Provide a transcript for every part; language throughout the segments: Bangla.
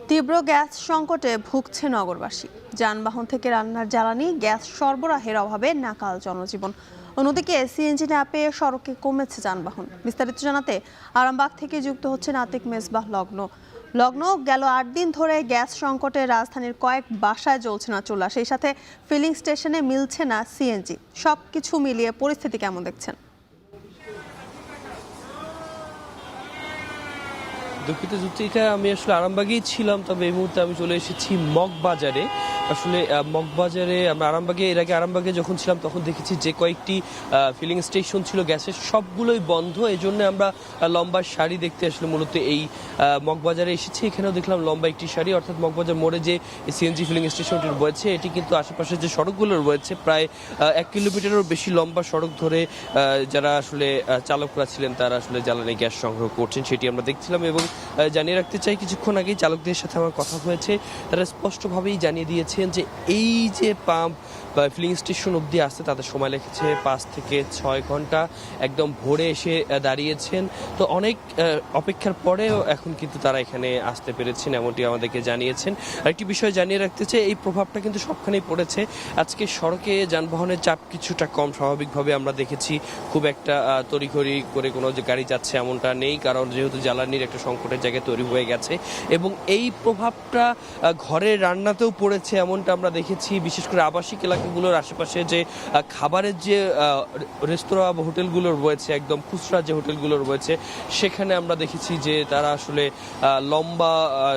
তীব্র গ্যাস সংকটে ভুগছে নগরবাসী। যানবাহন থেকে রান্নার জ্বালানি, গ্যাস সরবরাহের অভাবে নাকাল জনজীবন। অন্যদিকে সিএনজি না পেয়ে সড়কে কমেছে যানবাহন। বিস্তারিত জানাতে আরামবাগ থেকে যুক্ত হচ্ছে নাতিক মেজবাহ লগ্ন। গেল ৮ দিন ধরে গ্যাস সংকটে রাজধানীর কয়েক বাসায় জ্বলছে না চুলা, সেই সাথে ফিলিং স্টেশনে মিলছে না সিএনজি। সবকিছু মিলিয়ে পরিস্থিতি কেমন দেখছেন? দুঃখিত এটা আমি আসলে আরামবাগেই ছিলাম, তবে এই মুহূর্তে আমি চলে এসেছি মগবাজারে। আসলে মগবাজারে আমরা এর আগে আরামবাগে যখন ছিলাম তখন দেখেছি যে কয়েকটি ফিলিং স্টেশন ছিল গ্যাসের, সবগুলোই বন্ধ। এই জন্য আমরা লম্বা সারি দেখতে আসলে মূলত এই মগবাজারে এসেছি। এখানেও দেখলাম লম্বা একটি সারি, অর্থাৎ মগবাজার মোড়ে যে সিএনজি ফিলিং স্টেশনটি রয়েছে এটি কিন্তু আশেপাশে যে সড়কগুলো রয়েছে প্রায় ১ কিলোমিটারেরও বেশি লম্বা সড়ক ধরে যারা আসলে চালকরা ছিলেন তারা আসলে জ্বালানি গ্যাস সংগ্রহ করছেন সেটি আমরা দেখছিলাম। এবং জানিয়ে রাখতে চাই, কিছুক্ষণ আগেই চালকদের সাথে আমার কথা হয়েছে, তারা স্পষ্টভাবেই জানিয়ে দিয়েছেন যে এই যে পাম্প বা ফিলিং স্টেশন অবধি আসতে তাদের সময় লেগেছে ৫ থেকে ৬ ঘন্টা। একদম ভোরে এসে দাঁড়িয়েছেন, তো অনেক অপেক্ষার পরেও এখন কিন্তু তারা এখানে আসতে পেরেছেন, এমনটি আমাদেরকে জানিয়েছেন। আরেকটি বিষয় জানিয়ে রাখতে চাই, এই প্রভাবটা কিন্তু সবখানেই পড়েছে। আজকে সড়কে যানবাহনের চাপ কিছুটা কম, স্বাভাবিকভাবে আমরা দেখেছি খুব একটা তড়িঘড়ি করে কোনো যে গাড়ি যাচ্ছে এমনটা নেই, কারণ যেহেতু জ্বালানির একটা সংকটের জায়গায় তৈরি হয়ে গেছে। এবং এই প্রভাবটা ঘরের রান্নাতেও পড়েছে এমনটা আমরা দেখেছি, বিশেষ করে আবাসিক এলাকাগুলোর আশেপাশে যে খাবারের যে রেস্তোরাঁ বা হোটেলগুলো রয়েছে, একদম খুচরা যে হোটেলগুলো রয়েছে সেখানে আমরা দেখেছি যে তারা আসলে লম্বা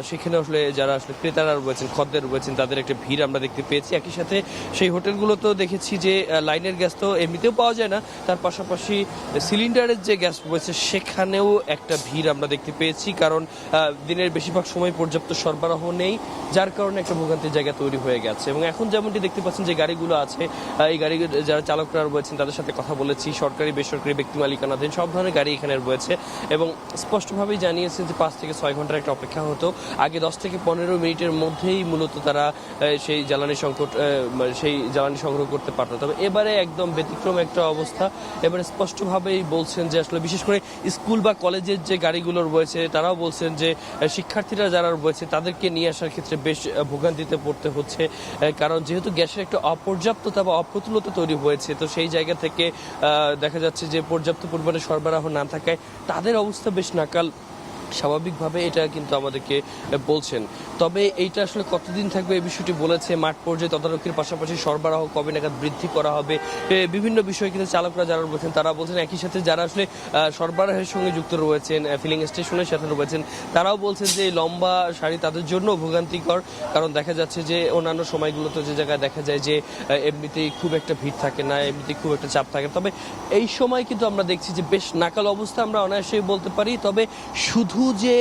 সেখানে আসলে যারা আসলে ক্রেতারা রয়েছেন, খদ্দের রয়েছেন, তাদের একটা ভিড় আমরা দেখতে পেয়েছি। একই সাথে সেই হোটেলগুলোতেও দেখেছি যে লাইনের গ্যাস তো এমনিতেও পাওয়া যায় না, তার পাশাপাশি সিলিন্ডারের যে গ্যাস রয়েছে সেখানেও একটা ভিড় আমরা দেখতে পেয়েছি, কারণ দিনের বেশিরভাগ সময় পর্যাপ্ত সরবরাহ নেই, যার কারণে একটা ভোগান্তির জায়গা তৈরি হয়ে গেছে। এবং এখন যেমনটি দেখতে পাচ্ছেন যে গাড়িগুলো আছে, এই গাড়ি যারা চালকরা রয়েছেন তাদের সাথে কথা বলেছি, সরকারি বেসরকারি ব্যক্তি মালিকানাধীন সব ধরনের গাড়ি এখানে রয়েছে। এবং স্পষ্টভাবেই জানিয়েছে যে ৫ থেকে ৬ ঘন্টার একটা অপেক্ষা হতো, আগে ১০ থেকে ১৫ মিনিটের মধ্যেই মূলত তারা সেই জ্বালানি সংগ্রহ করতে পারত। তবে এবারে একদম ব্যতিক্রম একটা অবস্থা। এবারে স্পষ্টভাবেই বলছেন যে আসলে বিশেষ করে স্কুল বা কলেজের যে গাড়িগুলো রয়েছে তারাও বলছেন যে শিক্ষার্থীরা যারা রয়েছে তাদেরকে নিয়ে আসার ক্ষেত্রে বেশ ভোগান্তিতে পড়তে হচ্ছে, কারণ যেহেতু গ্যাসের একটা অপর্যাপ্ততা বা অপ্রতুলতা তৈরি হয়েছে, তো সেই জায়গা থেকে দেখা যাচ্ছে যে পর্যাপ্ত পরিমাণে সরবরাহ না থাকায় তাদের অবস্থা বেশ নাকাল। স্বাভাবিকভাবে এটা কিন্তু আমাদেরকে বলছেন। তবে এইটা আসলে কতদিন থাকবে এই বিষয়টি বলেছে, মাঠ পর্যায়ে তদারকির পাশাপাশি সরবরাহ কবে নাগাদ বৃদ্ধি করা হবে, বিভিন্ন বিষয়ে কিন্তু চালকরা যারা রয়েছেন তারা বলছেন। একই সাথে যারা আসলে সরবরাহের সঙ্গে যুক্ত রয়েছেন, ফিলিং স্টেশনের সাথে রয়েছেন, তারাও বলছেন যে লম্বা সারি তাদের জন্য ভোগান্তিকর, কারণ দেখা যাচ্ছে যে অন্যান্য সময়গুলোতে যে জায়গায় দেখা যায় যে এমনিতেই খুব একটা ভিড় থাকে না, এমনিতেই খুব একটা চাপ থাকে। তবে এই সময় কিন্তু আমরা দেখছি যে বেশ নাকাল অবস্থা আমরা অনায়াসেই বলতে পারি। তবে শুধু যে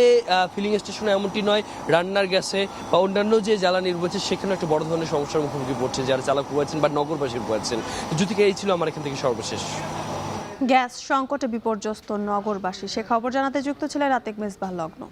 ফিলিং স্টেশনে এমনটি নয়, রান্নার গ্যাসে বা অন্যান্য যে জ্বালানি রয়েছে সেখানে একটা বড় ধরনের সমস্যার মুখোমুখি পড়ছে যারা চালক রয়েছেন বা নগরবাসী রয়েছেন। জ্যোতিকা, এই ছিল আমার এখান থেকে সর্বশেষ। গ্যাস সংকটে বিপর্যস্ত নগরবাসী, সে খবর জানাতে যুক্ত ছিলেন নাতিক মেজবাহ লগ্ন।